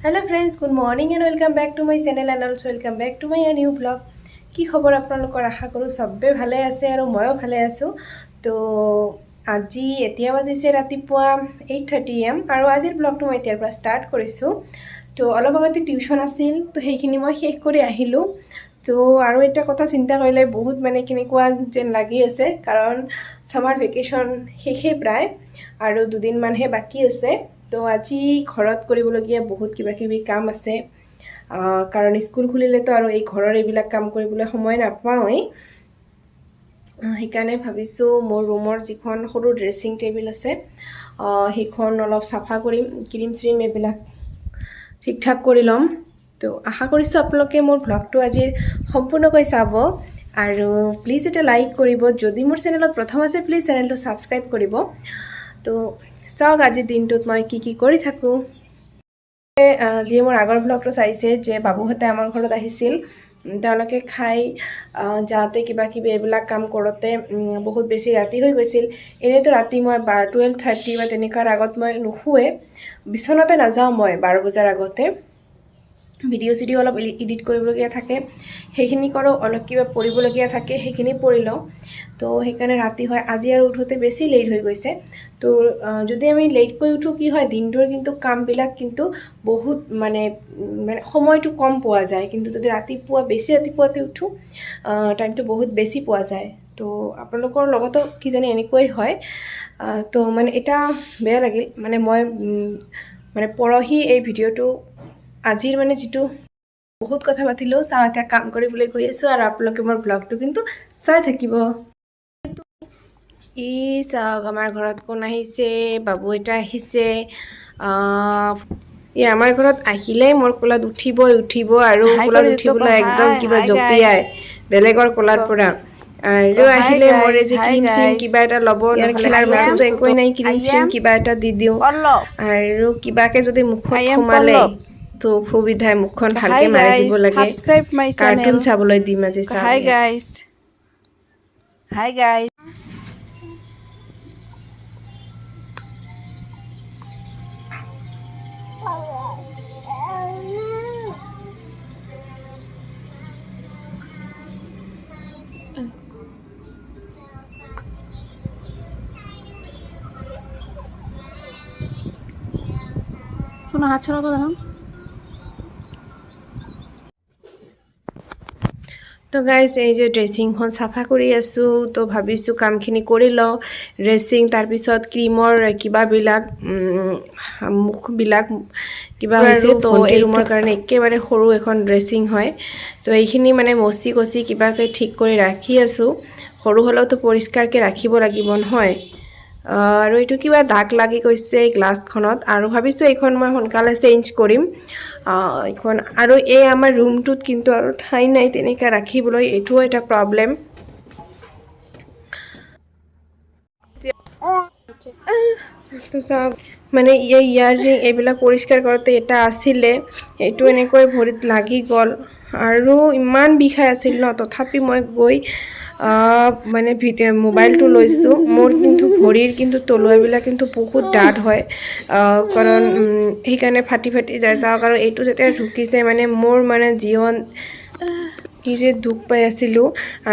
Hello friends, good morning and welcome back to my channel and also welcome back to my new vlog. কি খবৰ আপোনালোকৰ আশা কৰো সবে ভালে আছে আৰু ময়ো ভালে আছো তো আজি এতিয়া বাজিছে ৰাতিপুৱা 8:30 am আৰু আজিৰ ব্লগটো মই এতিয়াৰ পৰা ষ্টাৰ্ট কৰিছো তো অলপ আগতে টিউচন আছিল তো সেইখিনি মই শেষ কৰি আহিলো তো আৰু এটা কথা চিন্তা কৰিলে বহুত মানে কেনেকুৱা যেন লাগি আছে কাৰণ সামাৰ ভেকেশন শেষে প্ৰায় আৰু দুদিন মানহে বাকি আছে তো আজি ঘৰত কৰিবলগীয়া বহুত কিবা কিবি কাম আছে কাৰণ স্কুল খুলিলেতো আৰু এই ঘৰৰ এইবিলাক কাম কৰিবলৈ সময় নাপাওঁই সেইকাৰণে ভাবিছো মোৰ ৰুমৰ যিখন সৰু ড্ৰেছিং টেবিল আছে সেইখন অলপ সাফা কৰিম ক্ৰীম শ্ৰীম এইবিলাক ঠিক ঠাক কৰি ল'ম তো আশা কৰিছো আপোনালোকে মোৰ ব্লগটো আজিৰ সম্পূৰ্ণকৈ চাব আৰু প্লিজ এটা লাইক কৰিব যদি মোৰ চেনেলত প্ৰথম আছে প্লিজ চেনেলটো সাবস্ক্ৰাইব কৰিব তো চাওক আজি দিনটোত মই কি কৰি থাকো যে মোৰ আগৰ ব্লগটো চাইছে যে বাবুহতে আমাৰ ঘৰত আহিছিল তেওঁলোকে খাই যাতে কিবা কিবি এইবিলাক কাম কৰোতে বহুত বেছি ৰাতি হৈ গৈছিল এনেতো ৰাতি মই 12:30 বা তেনেকাৰ আগত মই নুশুৱে বিছনাতে নাযাওঁ মই 12 বজাৰ আগতে ভিডিঅ অলপ এডিট কৰিবলগীয়া থাকে সেইখিনি কৰোঁ অলপ কিবা পঢ়িবলগীয়া থাকে সেইখিনি পঢ়ি লওঁ তো সেইকাৰণে ৰাতি হয় আজি আৰু উঠোতে বেছি লেট হৈ গৈছে তো যদি আমি লেট কৰি উঠো কি হয় দিনটোৰ কিন্তু কামবিলাক কিন্তু বহুত মানে সময়টো কম পোৱা যায় কিন্তু যদি ৰাতিপুৱা বেছি ৰাতিপুৱাতে উঠো টাইমটো বহুত বেছি পোৱা যায় তো আপোনালোকৰ লগতো কি জানে এনেকৈ হয় তো মানে এটা বেয়া লাগিল মানে মই মানে পৰহি এই ভিডিঅটো আজিৰ মানে যেটো বহুত কথা পাতিলো চাও এটা কাম কৰিবলৈ গৈ আছো আৰু আপোনালোকে মোৰ ব্লগটো কিন্তু চাই থাকিব ই চাওক আমাৰ ঘৰত কোন আহিছে বাবু এটা আহিছে ই আমাৰ ঘৰত আহিলে মোৰ কোলাত উঠিব আৰু কোলাত উঠিবলৈ একদম কিবা জপিয়াই বেলেগৰ কোলাৰ পৰা আৰু আহিলে মৰে যে ক্ৰীম সিম কিবা এটা ল'ব নহলে খেলাৰ বস্তুটো একোই নাই ক্ৰীম সিম কিবা এটা দি দিও আৰু কিবাকে যদি মুখত সোমালে তো সুবিধাই মুখখন ভালকে মাৰি দিব লাগে কাৰ্টুন চাবলৈ দিম আজি চাওক Hi guys. শোনো হাত ছড়া তো দেখো তো গাইস এই যে ড্ৰেছিংখন সাফা কৰি আছো তো ভাবিছো কামখিনি কৰি লও ড্ৰেছিং তাৰ পিছত ক্ৰীমৰ কিবা বিলাক মুখ বিলাক কিবা হৈছে তো এই ৰুমৰ কাৰণে একেবাৰে সৰু এখন ড্ৰেছিং হয় তো এইখিনি মানে মচি কচি কিবাকে ঠিক কৰি ৰাখি আছো সৰু হলেও তো পৰিষ্কাৰকে ৰাখিব লাগিব নহয় আৰু এটো কিবা দাগ লাগি গৈছে গ্লাছখনত আৰু ভাবিছো এইখন মই সোনকালে চেঞ্জ কৰিম এখন আৰু এই আমাৰ ৰুমটোত কিন্তু আৰু ঠাই নাই তেনেকা ৰাখিবলৈ এটো এটা প্ৰবলেম তো চাওক মানে ইয়াৰিং এইবিলাক পৰিষ্কাৰ কৰতে এটা আছিলে এটো এনেকৈ ভৰিত লাগি গল আৰু ইমান বিষাই আছিল ন তথাপি মই গৈ মানে মোবাইলটো লৈছো মোৰ কিন্তু ভৰিৰ কিন্তু তলুৱাবিলাক কিন্তু বহুত ডাঠ হয় কাৰণ এই কাৰণে ফাটি যায় চাওক আৰু এইটো যেতিয়া ঢুকিছে মানে মোৰ মানে জীবন কি যে দুখ পাই আছিলো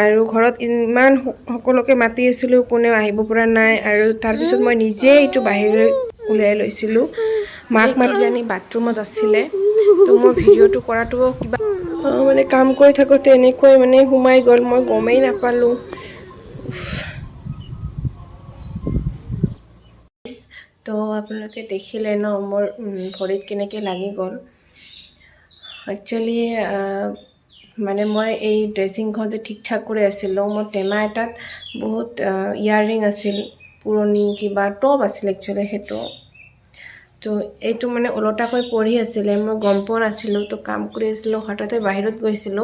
আৰু ঘৰত ইমান সকলোকে মাতি আছিলো কোনেও আহিব পৰা নাই আৰু তাৰ পিছত মই নিজে এইটো বাহিৰলৈ উলাই লৈছিলো মাক জানি বাথৰুমত আছিলে তো মোৰ ভিডিঅটো কৰাটো কিবা মানে কাম কৰি থাকোতে এনেকৈ মানে হুমাই গল মই গমেই নাপালো তো আপোনালোকে দেখিলে ন মোৰ ভৰিত কেনেকৈ লাগি গল একচুয়ালি মানে মই এই ড্ৰেছিংখন যে ঠিক ঠাক কৰি আছিল মোৰ টেমা এটাত বহুত ইয়াৰিং আছিল পুৰণি কিবা টপ আছিল একচুয়ালি হেটো তো এইটো মানে ওলটাকৈ পৰি আছিল মই গম পোৱা নাছিলো তো কাম কৰি আছিল হঠাতে বাহিৰত গৈছিল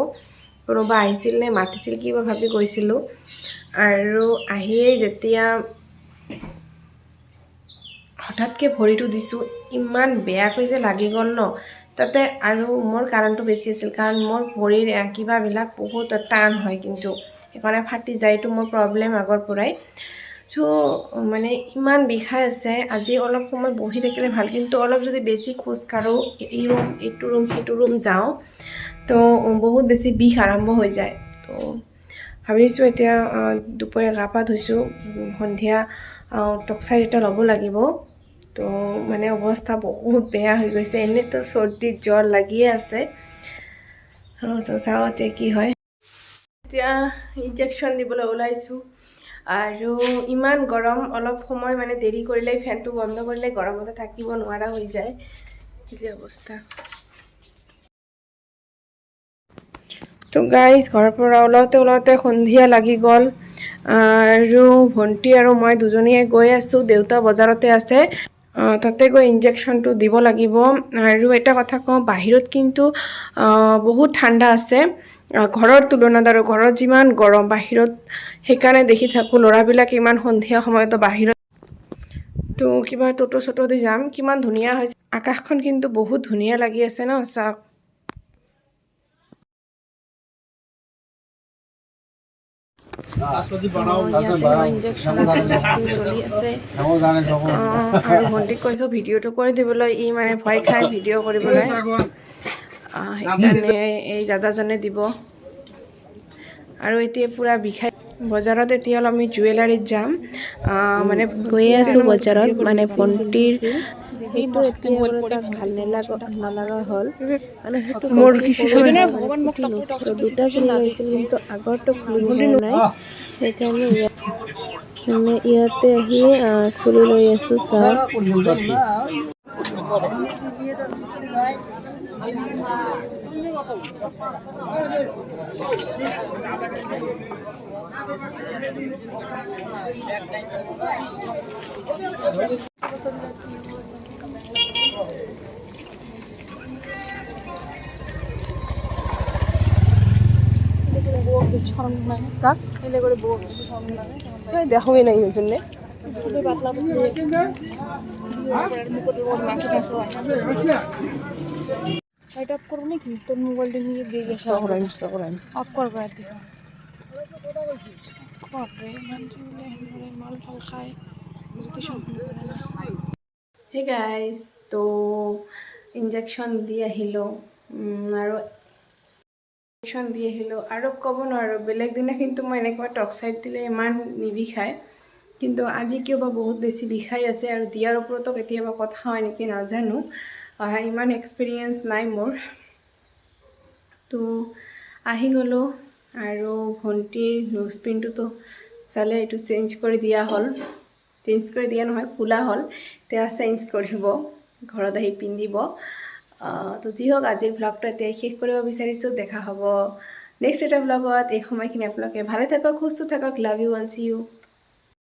কোনোবা আহিছিল নে মাতিছিল কিবা ভাবি গৈছিল আৰু আহিয়ে যেতিয়া হঠাৎকে ভৰিটো দিছো ইমান বেয়া কৈছে লাগি গল ন তাতে আৰু মোৰ কাৰণটো বেছি আছিল কাৰণ মোৰ ভৰিৰ কিবা বিলাক বহুত টান হয় কিন্তু এখানে ফাটি যায় তো মোৰ প্ৰবলেম আগৰ পৰাই চ' মানে ইমান বিষাই আছে আজি অলপ সময় বহি থাকিলে ভাল কিন্তু অলপ যদি বেছি খোজ কাঢ়োঁ এই ৰুম এইটো ৰুম সেইটো ৰুম যাওঁ তো বহুত বেছি বিষ আৰম্ভ হৈ যায় তো ভাবিছোঁ এতিয়া দুপৰীয়া গা পা ধুইছোঁ সন্ধিয়া টক্সাইড এটা ল'ব লাগিব তো মানে অৱস্থা বহুত বেয়া হৈ গৈছে এনেইতো চৰ্দিত জ্বৰ লাগিয়ে আছে চাওঁ এতিয়া কি হয় এতিয়া ইনজেকশ্যন দিবলৈ ওলাইছোঁ আৰু ইমান গৰম অলপ সময় মানে দেৰি কৰিলে ফেনটো বন্ধ কৰিলে গৰমতে থাকিব নোৱাৰা হৈ যায় যে অৱস্থা তো গাইজ ঘৰৰ পৰা ওলাওঁতে সন্ধিয়া লাগি গ'ল আৰু ভণ্টি আৰু মই দুজনীয়ে গৈ আছোঁ দেউতা বজাৰতে আছে তাতে গৈ ইনজেকশ্যনটো দিব লাগিব আৰু এটা কথা কওঁ বাহিৰত কিন্তু বহুত ঠাণ্ডা আছে ঘৰৰ তুলনাত আৰু ঘৰত যিমান গৰম বাহিৰত সেইকাৰণে দেখি থাকোঁ ল'ৰাবিলাক ইমান সন্ধিয়া সময়তো বাহিৰত তো কিবা টোটো চটো দি যাম কিমান ধুনীয়া হৈছে আকাশখন কিন্তু বহুত ধুনীয়া লাগি আছে ন চাওক আৰু ভণ্টিক কৈছোঁ ভিডিঅ'টো কৰি দিবলৈ ই মানে ভয় খাই ভিডিঅ' কৰিবলৈ সেইকাৰণে এই দাদাজনে দিব আৰু এতিয়া পূৰা বিষাই বজাৰত এতিয়া অলপ আমি জুৱেলাৰীত যাম মানে গৈয়ে আছোঁ বজাৰত মানে ভণ্টিৰ সেইটো এতিয়া তাক ভাল নালাগা হ'ল মানে সেইটো মোৰ দুটা খুলি গৈছিল কিন্তু আগৰটো খুলিব পৰা নাই সেইকাৰণে ইয়াতে আহি খুলি লৈ আছোঁ চাওক দেখোই নাই হয়েছে অফ করবো নাকি তোর মোবাইলটা নিয়ে দিয়ে গেছে অফ করবো আর কিছু মাল ঠাল খায় হে গাইজ তো ইনজেকশ্যন দি আহিলোঁ আৰু আৰু ক'ব নোৱাৰোঁ বেলেগ দিনা কিন্তু মই এনেকুৱা টক্সাইড দিলে ইমান নিবিষায় কিন্তু আজি কিয় বা বহুত বেছি বিষাই আছে আৰু দিয়াৰ ওপৰতো কেতিয়াবা কথা হয় নেকি নাজানো ইমান এক্সপিৰিয়েঞ্চ নাই মোৰ তো আহি গ'লোঁ আৰু ভণ্টিৰ নোজ পিনটোতো চালে এইটো চেঞ্জ কৰি দিয়া হ'ল নহয় খোলা হ'ল এতিয়া চেঞ্জ কৰিব ঘৰত আহি পিন্ধিব তো যি হওক আজিৰ ভ্লগটো এতিয়াই শেষ কৰিব বিচাৰিছোঁ দেখা হ'ব নেক্সট এটা ভ্লগত এই সময়খিনি আপোনালোকে ভালে থাকক সুস্থ থাকক love you all see U